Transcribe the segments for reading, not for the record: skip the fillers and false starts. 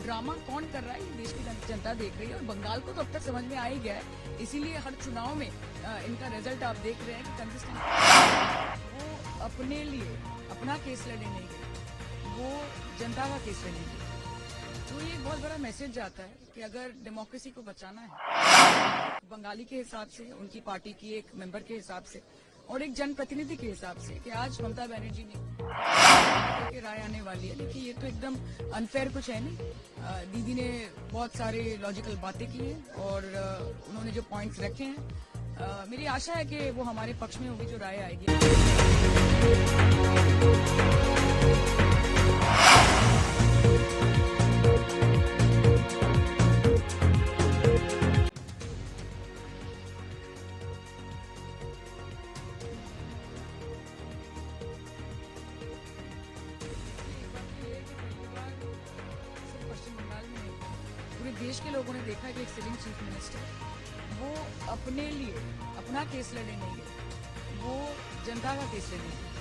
Drama कौन कर रहा है, ये देश की जनता देख रही है। और बंगाल को तो अब तक समझ में आ ही गया है, इसीलिए हर चुनाव में इनका रिजल्ट आप देख रहे हैं कि कंसिस्टेंट वो अपने लिए अपना केस लड़ने नहीं गए, वो जनता का केस लड़ने गए। तो ये एक बहुत बड़ा मैसेज जाता है कि अगर डेमोक्रेसी को बचाना है, बंगाली के हिसाब से, उनकी पार्टी की एक मेंबर के हिसाब से और एक जनप्रतिनिधि के हिसाब से, कि आज ममता बनर्जी ने की राय आने वाली है। देखिए, ये तो एकदम अनफेयर कुछ है नहीं। दीदी ने बहुत सारे लॉजिकल बातें की हैं और उन्होंने जो पॉइंट्स रखे हैं, मेरी आशा है कि वो हमारे पक्ष में होगी जो राय आएगी। पूरे देश के लोगों ने देखा कि एक सिटिंग चीफ मिनिस्टर वो अपने लिए अपना केस लड़ने नहीं गए, वो जनता का केस लड़ने गए।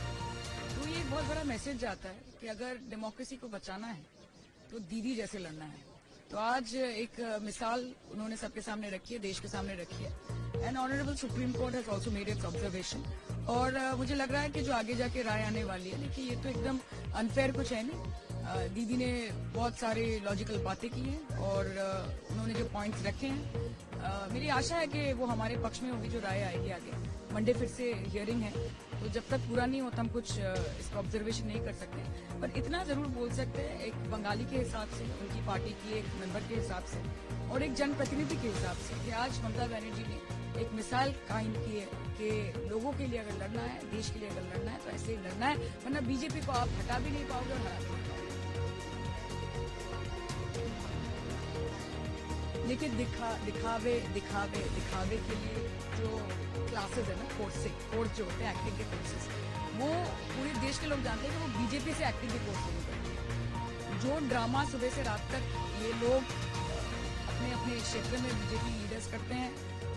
तो ये एक बहुत बड़ा मैसेज जाता है कि अगर डेमोक्रेसी को बचाना है तो दीदी जैसे लड़ना है। तो आज एक मिसाल उन्होंने सबके सामने रखी है, देश के सामने रखी है। And honourable supreme court has also made it's observation. और मुझे लग रहा है कि जो आगे जाके राय आने वाली है, देखिए ये तो एकदम अनफेयर कुछ है नहीं। दीदी ने बहुत सारे लॉजिकल बातें की हैं और उन्होंने जो पॉइंट्स रखे हैं, मेरी आशा है कि वो हमारे पक्ष में होगी जो राय आएगी आगे। मंडे फिर से हियरिंग है, तो जब तक पूरा नहीं होता हम कुछ इसका ऑब्जर्वेशन नहीं कर सकते। पर इतना जरूर बोल सकते हैं, एक बंगाली के हिसाब से, उनकी पार्टी की एक मेंबर के हिसाब से और एक जनप्रतिनिधि के हिसाब से, कि आज ममता बनर्जी ने एक मिसाल कायम की है कि लोगों के लिए अगर लड़ना है, देश के लिए अगर लड़ना है, तो ऐसे ही लड़ना है, वरना बीजेपी को आप हटा भी नहीं पाओगे और हरा भी नहीं पाओगे। लेकिन दिखावे के लिए जो क्लासेस है ना, कोर्स जो होते हैं एक्टिंग के कोर्सेज, वो पूरे देश के लोग जानते हैं कि वो बीजेपी से एक्टिंग के कोर्स नहीं करते। जो ड्रामा सुबह से रात तक ये लोग अपने अपने क्षेत्र में बीजेपी लीडर्स करते हैं,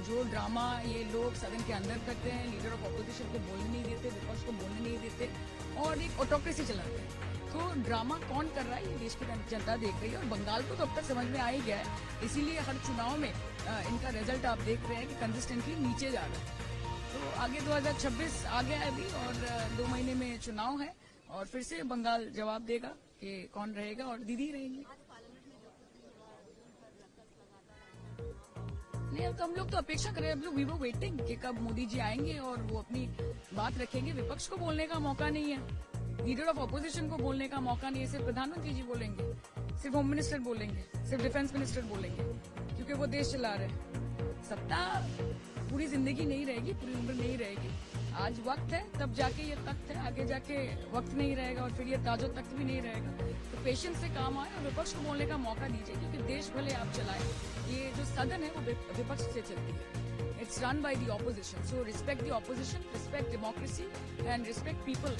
जो ड्रामा ये लोग सदन के अंदर करते हैं, लीडर ऑफ ऑपोजिशन को बोलने नहीं देते, विपक्ष को बोलने नहीं देते और एक ऑटोक्रेसी चलाते हैं। तो ड्रामा कौन कर रहा है, ये देश की जनता देख रही है। और बंगाल को तो अब तक समझ में आ ही गया है, इसीलिए हर चुनाव में इनका रिजल्ट आप देख रहे हैं कि कंसिस्टेंटली नीचे जा रहा है। तो आगे 2026 आ गया है अभी और 2 महीने में चुनाव है और फिर से बंगाल जवाब देगा कि कौन रहेगा और दीदी रहेंगे। नहीं, अब तो हम लोग तो अपेक्षा कर रहे हैं, अब लोग वी वर वेटिंग कि कब मोदी जी आएंगे और वो अपनी बात रखेंगे। विपक्ष को बोलने का मौका नहीं है, लीडर ऑफ ऑपोजिशन को बोलने का मौका नहीं है। सिर्फ प्रधानमंत्री जी बोलेंगे, सिर्फ होम मिनिस्टर बोलेंगे, सिर्फ डिफेंस मिनिस्टर बोलेंगे, क्योंकि वो देश चला रहे हैं। सत्ता पूरी जिंदगी नहीं रहेगी, पूरी उम्र नहीं रहेगी। आज वक्त है, तब जाके ये तख्त है, आगे जाके वक्त नहीं रहेगा और फिर ये ताजो तख्त भी नहीं रहेगा। तो पेशेंस से काम आए और विपक्ष को बोलने का मौका दीजिए, क्योंकि देश भले आप चलाएं, ये जो सदन है वो विपक्ष से चलती है। It's run by the opposition. So respect the opposition, respect democracy, and respect people.